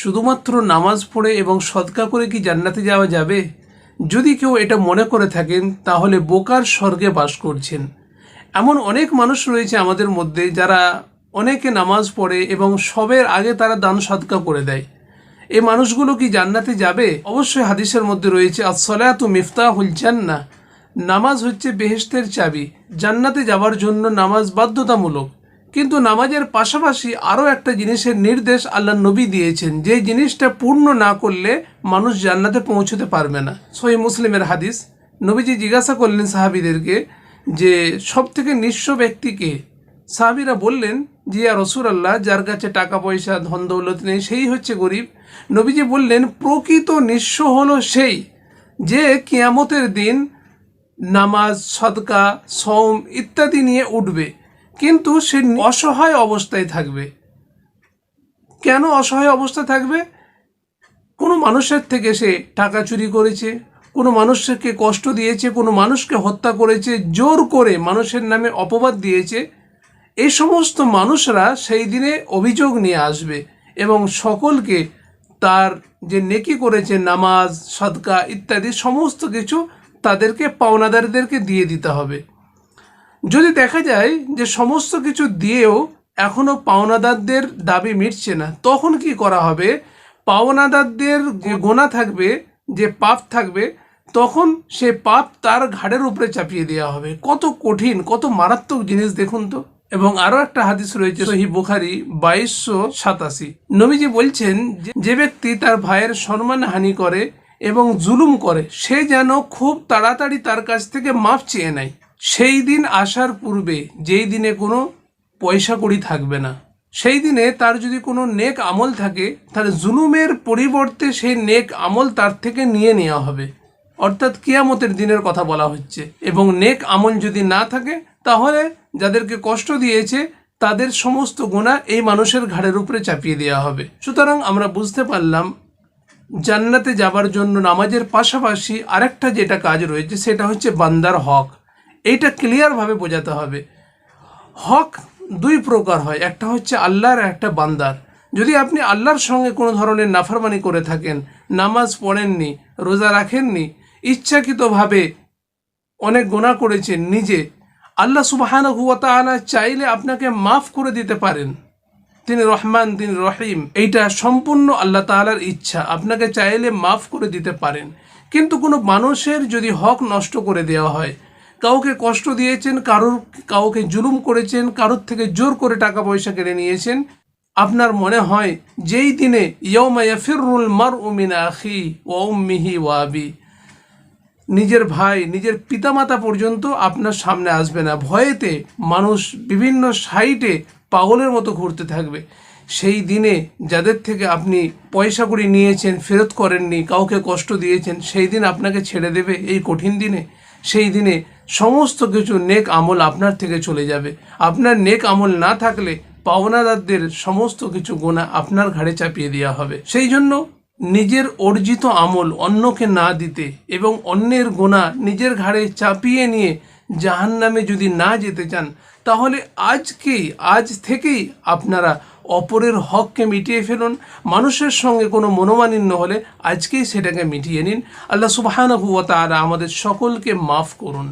শুধুমাত্র নামাজ পড়ে এবং সদকা করে কি জান্নাতে যাওয়া যাবে? যদি কেউ এটা মনে করে থাকেন তাহলে বোকার স্বর্গে বাস করছেন। এমন অনেক মানুষ রয়েছে আমাদের মধ্যে যারা অনেকে নামাজ পড়ে এবং সবের আগে তারা দান সদকা করে দেয়। এই মানুষগুলো কি জান্নাতে যাবে? অবশ্যই হাদিসের মধ্যে রয়েছে আস-সালাতু মিফতাহুল জান্নাহ, নামাজ হচ্ছে বেহেশতের চাবি। জান্নাতে যাওয়ার জন্য নামাজ বাধ্যতামূলক, কিন্তু নামাজের পাশাপাশি আরও একটা জিনিসের নির্দেশ আল্লাহ নবী দিয়েছেন, যে জিনিসটা পূর্ণ না করলে মানুষ জান্নাতে পৌঁছতে পারবে না। সহিহ মুসলিমের হাদিস, নবীজি জিজ্ঞাসা করলেন সাহাবীদেরকে যে সব থেকে নিঃস্ব ব্যক্তিকে? সাহাবীরা বললেন যে ইয়া রাসূলুল্লাহ, যার কাছে টাকা পয়সা ধন দৌলত নেই সেই হচ্ছে গরিব। নবীজি বললেন প্রকৃত নিঃস্ব হলো সেই যে কিয়ামতের দিন নামাজ, সদকা, সওম ইত্যাদি নিয়ে উঠবে, কিন্তু সে অসহায় অবস্থায় থাকবে। কেন অসহায় অবস্থায় থাকবে? কোনো মানুষের থেকে সে টাকা চুরি করেছে, কোনো মানুষকে কষ্ট দিয়েছে, কোনো মানুষকে হত্যা করেছে, জোর করে মানুষের নামে অপবাদ দিয়েছে। এই সমস্ত মানুষরা সেই দিনে অভিযোগ নিয়ে আসবে এবং সকলকে তার যে নেকি করেছে, নামাজ, সদকা ইত্যাদি সমস্ত কিছু তাদেরকে পাওনাদারদেরকে দিয়ে দিতে হবে। যদি দেখা যায় যে সমস্ত কিছু দিয়েও এখনও পাওনাদারদের দাবি মিটছে না, তখন কি করা হবে? পাওনাদারদের যে গোনা থাকবে, যে পাপ থাকবে, তখন সে পাপ তার ঘাড়ের উপরে চাপিয়ে দেওয়া হবে। কত কঠিন, কত মারাত্মক জিনিস দেখুন তো। এবং আরও একটা হাদিস রয়েছে সহিহ বুখারী 2287, নবীজি বলছেন যে ব্যক্তি তার ভাইয়ের সম্মান হানি করে এবং জুলুম করে, সে যেন খুব তাড়াতাড়ি তার কাছ থেকে মাফ চেয়ে নেয়। সেই দিন আসার পূর্বে, যেই দিনে কোনো পয়সা কড়ি থাকবে না, সেই দিনে তার যদি কোনো নেক আমল থাকে, তার জুলুমের পরিবর্তে সেই নেক আমল তার থেকে নিয়ে নেওয়া হবে। অর্থাৎ কিয়ামতের দিনের কথা বলা হচ্ছে। এবং নেক আমল যদি না থাকে, তাহলে যাদেরকে কষ্ট দিয়েছে তাদের সমস্ত গুনাহ এই মানুষের ঘাড়ের উপরে চাপিয়ে দেওয়া হবে। সুতরাং আমরা বুঝতে পারলাম জান্নাতে যাবার জন্য নামাজের পাশাপাশি আরেকটা যেটা কাজ রয়েছে সেটা হচ্ছে বান্দার হক। এইটা ক্লিয়ারভাবে বোঝাতে হবে। হক দুই প্রকার হয়, একটা হচ্ছে আল্লাহর, একটা বান্দার। যদি আপনি আল্লাহর সঙ্গে কোনো ধরনের নাফরমানি করে থাকেন, নামাজ পড়েননি, রোজা রাখেননি, ইচ্ছাকৃতভাবে অনেক গুনাহ করেছেন নিজে, আল্লাহ সুবহানাহু ওয়া তাআলা চাইলে আপনাকে মাফ করে দিতে পারেন। তিনি রহমান, তিনি রহিম, এইটা সম্পূর্ণ আল্লাহ তাআলার ইচ্ছা, আপনাকে চাইলে মাফ করে দিতে পারেন। কিন্তু কোনো মানুষের যদি হক নষ্ট করে দেওয়া হয়, কাউকে কষ্ট দিয়েছেন, কাউকে জুলুম করেছেন, কারোর থেকে জোর করে টাকা পয়সা কেড়ে নিয়েছেন, আপনার মনে হয় যেই দিনে ইয়াউমা ইয়াফিরুল মারউ মিন আখি ওয়া উম্মিহি ওয়া আবি, নিজের ভাই, নিজের পিতামাতা পর্যন্ত আপনার সামনে আসবে না, ভয়েতে মানুষ বিভিন্ন সাইটে পাগলের মতো ঘুরতে থাকবে। সেই দিনে যাদের থেকে আপনি পয়সা কড়ি নিয়েছেন, ফেরত করেননি, কাউকে কষ্ট দিয়েছেন, সেই দিন আপনাকে ছেড়ে দেবে এই কঠিন দিনে। সেই দিনে সমস্ত কিছু নেক আমল আপনার থেকে চলে যাবে। আপনার নেক আমল না থাকলে পাওনাদারদের সমস্ত কিছু গুনাহ আপনার ঘাড়ে চাপিয়ে দেওয়া হবে। সেই জন্য নিজের অর্জিত আমল অন্যকে না দিতে এবং অন্যের গুনাহ নিজের ঘাড়ে চাপিয়ে নিয়ে জাহান্নামে যদি না যেতে চান, তাহলে আজ থেকেই আপনারা অপরের হককে মিটিয়ে ফেলুন। মানুষের সঙ্গে কোনো মনোমালিন্য হলে আজকেই সেটাকে মিটিয়ে নিন। আল্লাহ সুবহানাহু ওয়া তাআলা আমাদের সকলকে মাফ করুন।